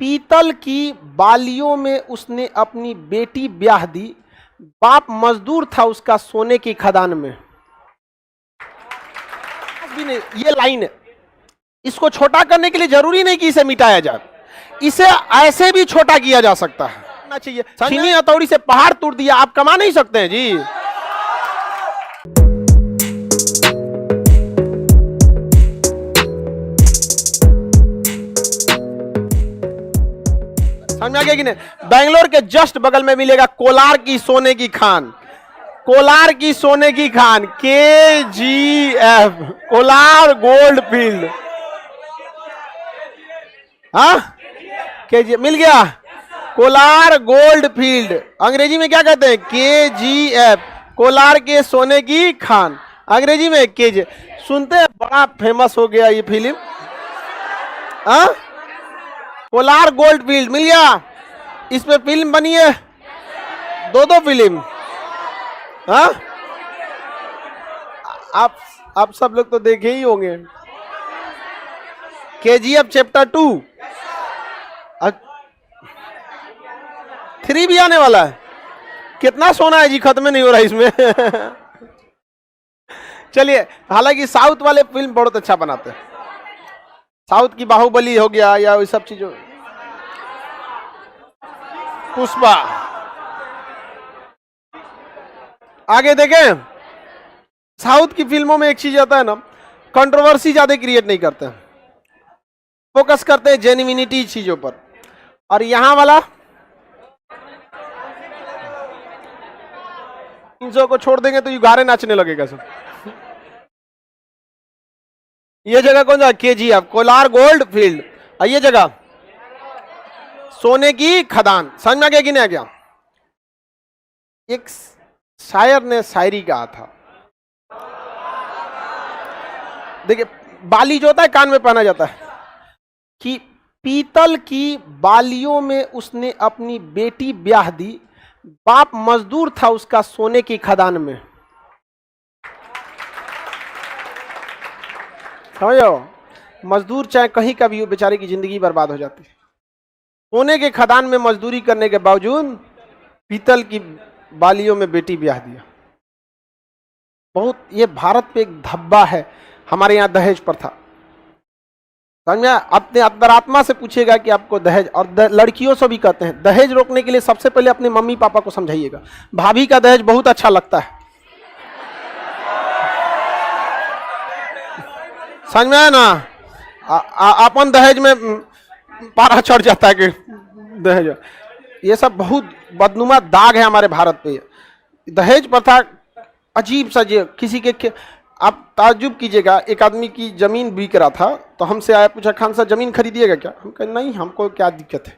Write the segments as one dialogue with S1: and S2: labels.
S1: पीतल की बालियों में उसने अपनी बेटी ब्याह दी, बाप मजदूर था उसका सोने की खदान में। भी नहीं, ये लाइन है। इसको छोटा करने के लिए जरूरी नहीं कि इसे मिटाया जाए, इसे ऐसे भी छोटा किया जा सकता है। चाहिए चीनी हथौड़ी से पहाड़ तोड़ दिया, आप कमा नहीं सकते हैं जी। समझ में आ गया कि नहीं? बेंगलोर के जस्ट बगल में मिलेगा कोलार की सोने की खान, कोलार की सोने की Khan, KGF, Kolar gold field. हाँ, KGF मिल गया, कोलार गोल्ड फील्ड। अंग्रेजी में क्या कहते हैं? KGF, कोलार के सोने की खान। अंग्रेजी में KGF सुनते हैं, बड़ा फेमस हो गया ये फिल्म। हाँ, कोलार गोल्ड फील्ड मिल गया। इस पे फिल्म बनी है, दो फिल्म। हाँ, आप सब लोग तो देखे ही होंगे। KGF चैप्टर 2, 3 भी आने वाला है। कितना सोना है जी, खत्म नहीं हो रहा इसमें। चलिए, हालांकि साउथ वाले फिल्म बहुत अच्छा बनाते हैं। साउथ की बाहुबली हो गया या वही सब चीजों, पुष्पा। आगे देखें, साउथ की फिल्मों में एक चीज आता है ना, कंट्रोवर्सी ज्यादा क्रिएट नहीं करते हैं, फोकस करते हैं जेन्युइनिटी चीजों पर। और यहां वाला 300 को छोड़ देंगे तो युगारे नाचने लगेगा सब। ये जगह कौन सा? KGF, Kolar gold field. और ये जगह सोने की खदान। समझ में आ गया कि नहीं आ गया? एक शायर ने शायरी कहा था, देखिए, बाली जो होता है कान में पहना जाता है, कि पीतल की बालियों में उसने अपनी बेटी ब्याह दी, बाप मजदूर था उसका सोने की खदान में। समझो, मजदूर चाहे कहीं का भी हो, बेचारे की जिंदगी बर्बाद हो जाती है। सोने के खदान में मजदूरी करने के बावजूद पीतल की बालियों में बेटी ब्याह दिया। बहुत, ये भारत पे एक धब्बा है। हमारे यहाँ दहेज प्रथा, समझ में? अपने अंतरात्मा से पूछेगा कि आपको दहेज, और लड़कियों से भी कहते हैं, दहेज रोकने के लिए सबसे पहले अपने मम्मी पापा को समझाइएगा। भाभी का दहेज बहुत अच्छा लगता है, समझ में आया ना? अपन दहेज में पारा चढ़ जाता है कि दहेज, ये सब बहुत बदनुमा दाग है हमारे भारत पे। दहेज प्रथा अजीब सा, जे किसी के, आप ताज्जुब कीजिएगा, एक आदमी की जमीन बिक रहा था, तो हमसे आया, पूछा, खान साहब जमीन खरीदिएगा क्या? हम कहे नहीं, हमको क्या दिक्कत है,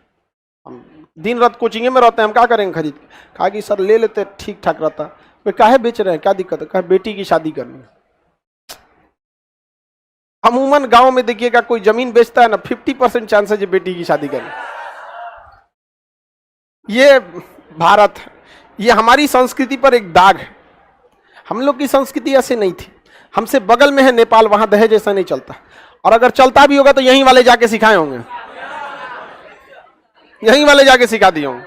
S1: हम दिन रात कोचिंग में रहते हैं, हम क्या करेंगे खरीद के? कहा कि सर ले लेते, ठीक ठाक रहता। वे काहे बेच रहे हैं, क्या दिक्कत है? कहा बेटी की शादी करनी है। अमूमन गांव में देखिएगा, कोई जमीन बेचता है ना, 50% चांस है जो बेटी की शादी करे। ये भारत है, ये हमारी संस्कृति पर एक दाग है। हम लोग की संस्कृति ऐसे नहीं थी। हमसे बगल में है नेपाल, वहां दहेज ऐसा नहीं चलता, और अगर चलता भी होगा तो यहीं वाले जाके सिखाए होंगे, यहीं वाले जाके सिखा दिए होंगे।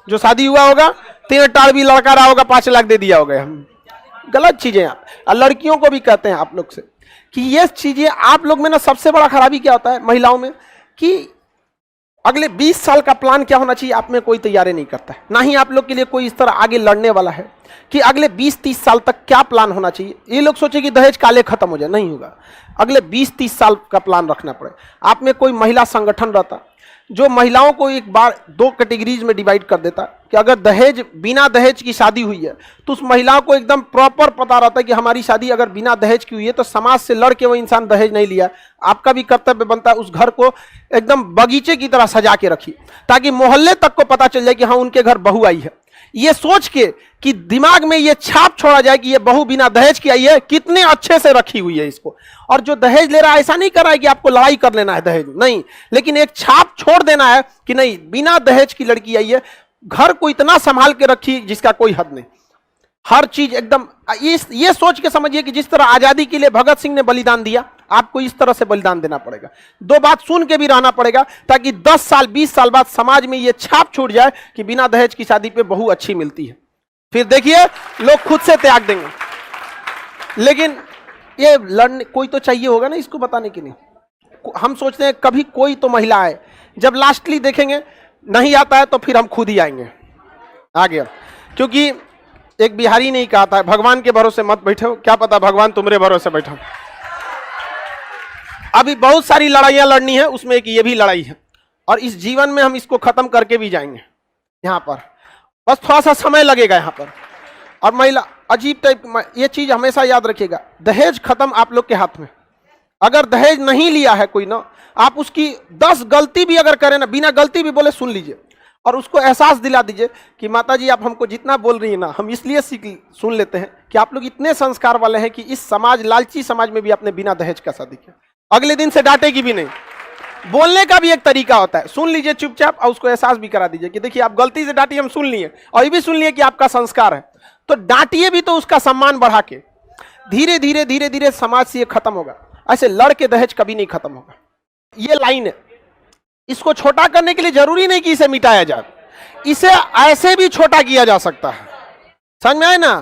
S1: जो शादी हुआ होगा, 3 टाड़ भी लड़का रहा होगा, 5 लाख दे दिया होगा। हम गलत चीजें हैं। और लड़कियों को भी कहते हैं आप लोग से कि ये चीजें आप लोग में ना, सबसे बड़ा खराबी क्या होता है महिलाओं में, कि अगले 20 साल का प्लान क्या होना चाहिए, आप में कोई तैयारी नहीं करता है। ना ही आप लोग के लिए कोई इस तरह आगे लड़ने वाला है कि अगले 20-30 साल तक क्या प्लान होना चाहिए। ये लोग सोचे कि दहेज काले खत्म हो जाए, नहीं होगा। अगले 20-30 साल का प्लान रखना पड़े। आप में कोई महिला संगठन रहता जो महिलाओं को एक बार 2 कैटेगरीज में डिवाइड कर देता कि अगर दहेज, बिना दहेज की शादी हुई है, तो उस महिलाओं को एकदम प्रॉपर पता रहता है कि हमारी शादी अगर बिना दहेज की हुई है तो समाज से लड़ के वो इंसान दहेज नहीं लिया। आपका भी कर्तव्य बनता है उस घर को एकदम बगीचे की तरह सजा के रखिए, ताकि मोहल्ले तक को पता चल जाए कि हाँ, उनके घर बहू आई है। ये सोच के कि दिमाग में ये छाप छोड़ा जाए कि ये बहू बिना दहेज की आई है, कितने अच्छे से रखी हुई है इसको। और जो दहेज ले रहा है, ऐसा नहीं कर रहा है कि आपको लड़ाई कर लेना है दहेज, नहीं, लेकिन एक छाप छोड़ देना है कि नहीं, बिना दहेज की लड़की आई है, घर को इतना संभाल के रखी जिसका कोई हद नहीं। हर चीज एकदम ये सोच के समझिए कि जिस तरह आजादी के लिए भगत सिंह ने बलिदान दिया, आपको इस तरह से बलिदान देना पड़ेगा, 2 बात सुन के भी रहना पड़ेगा, ताकि 10 साल 20 साल बाद समाज में ये छाप छूट जाए कि बिना दहेज की शादी पे बहू अच्छी मिलती है। फिर देखिए लोग खुद से त्याग देंगे। लेकिन ये लड़ने कोई तो चाहिए होगा ना इसको बताने के लिए। हम सोचते हैं कभी कोई तो महिला आए, जब लास्टली देखेंगे नहीं आता है तो फिर हम खुद ही आएंगे आगे। क्योंकि एक बिहारी ने ही कहा था, भगवान के भरोसे मत बैठो, क्या पता भगवान तुम्हारे भरोसे बैठो। अभी बहुत सारी लड़ाइयां लड़नी है, उसमें एक ये भी लड़ाई है, और इस जीवन में हम इसको खत्म करके भी जाएंगे। यहाँ पर बस थोड़ा सा समय लगेगा यहाँ पर। और महिला अजीब टाइप, ये चीज हमेशा याद रखिएगा, दहेज खत्म आप लोग के हाथ में। अगर दहेज नहीं लिया है कोई ना, आप उसकी 10 गलती भी अगर करें ना, बिना गलती भी बोले सुन लीजिए और उसको एहसास दिला दीजिए कि माता जी आप हमको जितना बोल रही है ना, हम इसलिए सुन लेते हैं कि आप लोग इतने संस्कार वाले हैं कि इस समाज, लालची समाज में भी आपने बिना दहेज का शादी किया। अगले दिन से डांटेगी भी नहीं। बोलने का भी एक तरीका होता है, सुन लीजिए चुपचाप और उसको एहसास भी करा दीजिए कि देखिए आप गलती से डांटिए, हम सुन लिए, और ये भी सुन लिए कि आपका संस्कार है, तो डांटिए भी तो उसका सम्मान बढ़ा के। धीरे धीरे धीरे धीरे समाज से ये खत्म होगा। ऐसे लड़ के दहेज कभी नहीं खत्म होगा। ये लाइन है, इसको छोटा करने के लिए जरूरी नहीं कि इसे मिटाया जाए, इसे ऐसे भी छोटा किया जा सकता है। समझ में आए ना?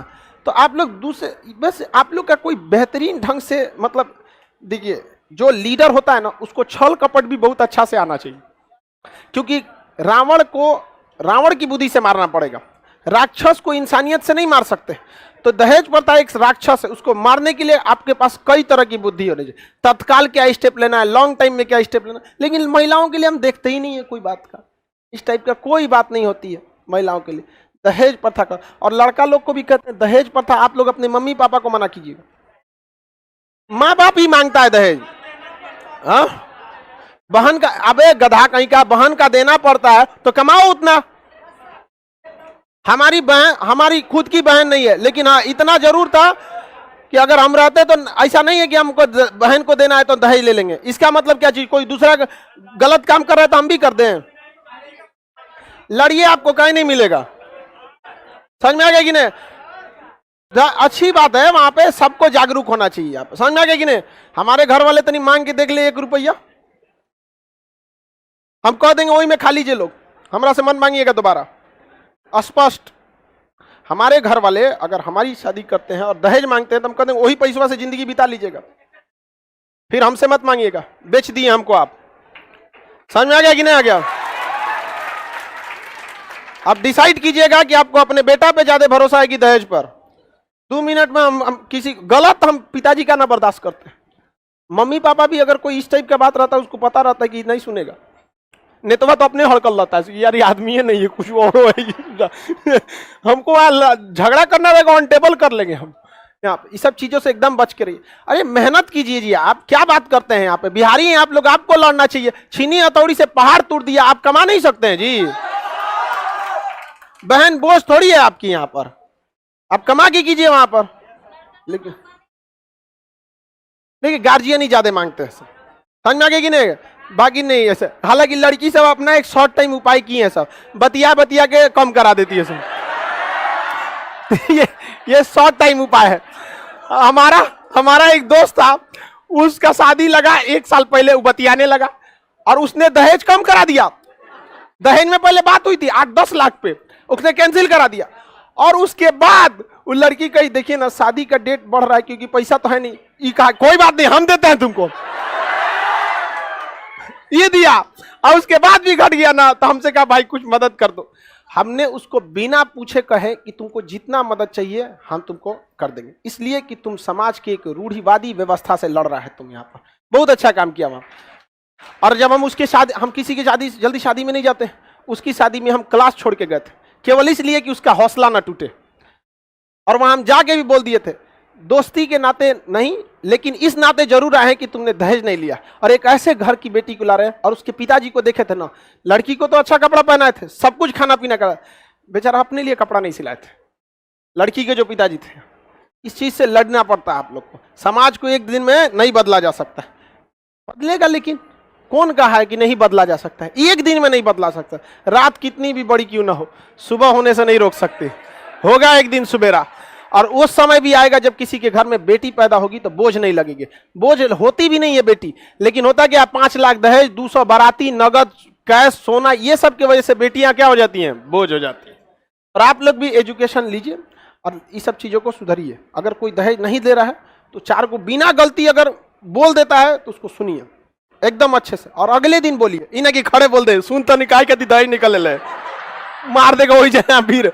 S1: तो आप लोग दूसरे, बस आप लोग का कोई बेहतरीन ढंग से, मतलब देखिए जो लीडर होता है ना, उसको छल कपट भी बहुत अच्छा से आना चाहिए, क्योंकि रावण को रावण की बुद्धि से मारना पड़ेगा, राक्षस को इंसानियत से नहीं मार सकते। तो दहेज प्रथा एक राक्षस है, उसको मारने के लिए आपके पास कई तरह की बुद्धि होनी चाहिए। तत्काल क्या स्टेप लेना है, लॉन्ग टाइम में क्या स्टेप लेना है। लेकिन महिलाओं के लिए हम देखते ही नहीं है कोई बात का, इस टाइप का कोई बात नहीं होती है महिलाओं के लिए दहेज प्रथा का। और लड़का लोग को भी कहते हैं दहेज प्रथा, आप लोग अपने मम्मी पापा को मना कीजिएगा। माँ बाप ही मांगता है दहेज। हाँ, बहन का, अबे गधा कहीं का, बहन का देना पड़ता है तो कमाओ उतना। हमारी बहन, हमारी खुद की बहन नहीं है, लेकिन हाँ इतना जरूर था कि अगर हम रहते तो ऐसा नहीं है कि हमको बहन को देना है तो दहेज ले लेंगे। इसका मतलब क्या चीज, कोई दूसरा गलत काम कर रहा है तो हम भी कर दें। लड़िए, आपको कहीं नहीं मिलेगा। समझ में आ गया कि नहीं? अच्छी बात है, वहां पे सबको जागरूक होना चाहिए। आप समझ में आ गया कि नहीं? हमारे घर वाले तनी मांग के देख ले 1 रुपया, हम कह देंगे वही में खा लीजिए लोग, हमरा से मत मांगिएगा दोबारा। स्पष्ट। हमारे घर वाले अगर हमारी शादी करते हैं और दहेज मांगते हैं तो हम कहते हैं वही पैसों से जिंदगी बिता लीजिएगा, फिर हमसे मत मांगिएगा, बेच दिए हमको आप। समझ में आ गया कि नहीं आ गया? अब डिसाइड कीजिएगा कि आपको अपने बेटा पे ज्यादा भरोसा है कि दहेज पर। 2 मिनट में हम किसी गलत, हम पिताजी का ना बर्दाश्त करते हैं। मम्मी पापा भी अगर कोई इस टाइप का बात रहता है, उसको पता रहता है कि नहीं सुनेगा, नेतवा तो अपने हड़कल रहता है यार, ये आदमी है नहीं, ये कुछ और है। हमको झगड़ा करना रहेगा, ऑन टेबल कर लेंगे हम। यहाँ इस सब चीजों से एकदम बच के रहिए। अरे मेहनत कीजिए जी, आप क्या बात करते हैं? यहाँ पे बिहारी हैं आप लोग, आपको लड़ना चाहिए। छीनी हथौड़ी से पहाड़ तोड़ दिया, आप कमा नहीं सकते हैं जी। बहन बोझ थोड़ी है आपकी, यहाँ पर आप कमा के कीजिए वहां पर। लेकिन देखिए गार्जियन ही ज्यादा मांगते हैं, समझ में आ गया कि नहीं? बाकी नहीं ऐसे। हालांकि लड़की सब अपना एक शॉर्ट टाइम उपाय किए हैं, सब बतिया बतिया के कम करा देती है सब। ये शॉर्ट टाइम उपाय है। हमारा एक दोस्त था, उसका शादी लगा 1 साल पहले, वो बतियाने लगा और उसने दहेज कम करा दिया। दहेज में पहले बात हुई थी 8-10 लाख पे, उसने कैंसिल करा दिया। और उसके बाद वो लड़की कही देखिए ना, शादी का डेट बढ़ रहा है क्योंकि पैसा तो है नहीं। ये कहा कोई बात नहीं, हम देते हैं तुमको, ये दिया। और उसके बाद भी घट गया ना, तो हमसे कहा भाई कुछ मदद कर दो। हमने उसको बिना पूछे कहे कि तुमको जितना मदद चाहिए हम तुमको कर देंगे, इसलिए कि तुम समाज की एक रूढ़िवादी व्यवस्था से लड़ रहा है। तुम यहाँ पर बहुत अच्छा काम किया वहां। और जब हम उसके शादी, हम किसी की शादी जल्दी शादी में नहीं जाते, उसकी शादी में हम क्लास छोड़ के गए थे, केवल इसलिए कि उसका हौसला ना टूटे। और वहां हम जाके भी बोल दिए थे, दोस्ती के नाते नहीं, लेकिन इस नाते जरूर आए कि तुमने दहेज नहीं लिया। और एक ऐसे घर की बेटी को ला रहे हैं। और उसके पिताजी को देखे थे ना, लड़की को तो अच्छा कपड़ा पहनाए थे, सब कुछ खाना पीना करा, बेचारा अपने लिए कपड़ा नहीं सिलाए थे। लड़की के जो पिताजी थे। इस चीज से लड़ना पड़ता है आप लोग को। समाज को एक दिन में नहीं बदला जा सकता, बदलेगा, लेकिन कौन कहा है कि नहीं बदला जा सकता है? एक दिन में नहीं बदला सकता। रात कितनी भी बड़ी क्यों ना हो, सुबह होने से नहीं रोक सकते, होगा एक दिन सुबेरा। और उस समय भी आएगा जब किसी के घर में बेटी पैदा होगी तो बोझ नहीं लगेगी। बोझ होती भी नहीं है बेटी, लेकिन होता क्या, 5 लाख दहेज, 200 बाराती, नगद, कैश, सोना, ये सब की वजह से बेटियां क्या हो जाती हैं, बोझ हो जाती हैं। और आप लोग भी एजुकेशन लीजिए और इस सब चीजों को सुधरिए। अगर कोई दहेज नहीं दे रहा है तो 4 को बिना गलती अगर बोल देता है तो उसको सुनिए एकदम अच्छे से, और अगले दिन बोलिए, इन्हें कि खड़े बोल दे, सुन तो निकाय के दहेज निकल ले, मार देगा वही जाए फिर।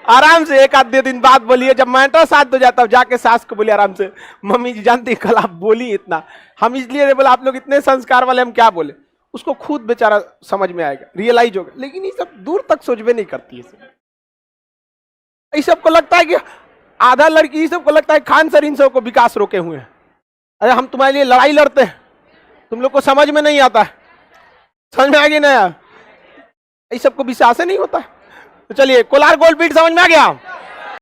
S1: आराम से 1 आध दिन बाद बोलिए, जब मैटर साथ हो जाता है जाके सास को बोलिए आराम से, मम्मी जी जानती कल आप बोली इतना, हम इसलिए बोला आप लोग इतने संस्कार वाले, हम क्या बोले। उसको खुद बेचारा समझ में आएगा, रियलाइज होगा। लेकिन ये सब दूर तक सोचबे नहीं करती है। इस सबको लगता है कि आधा लड़की, इस सबको लगता है खान सर इन सबको विकास रोके हुए हैं। अरे हम तुम्हारे लिए लड़ाई लड़ते हैं, तुम लोग को समझ में नहीं आता है, समझ में आ गया ना, इस सबको विश्वास नहीं होता है। तो चलिए, कोलार गोल्ड फील्ड समझ में आ गया।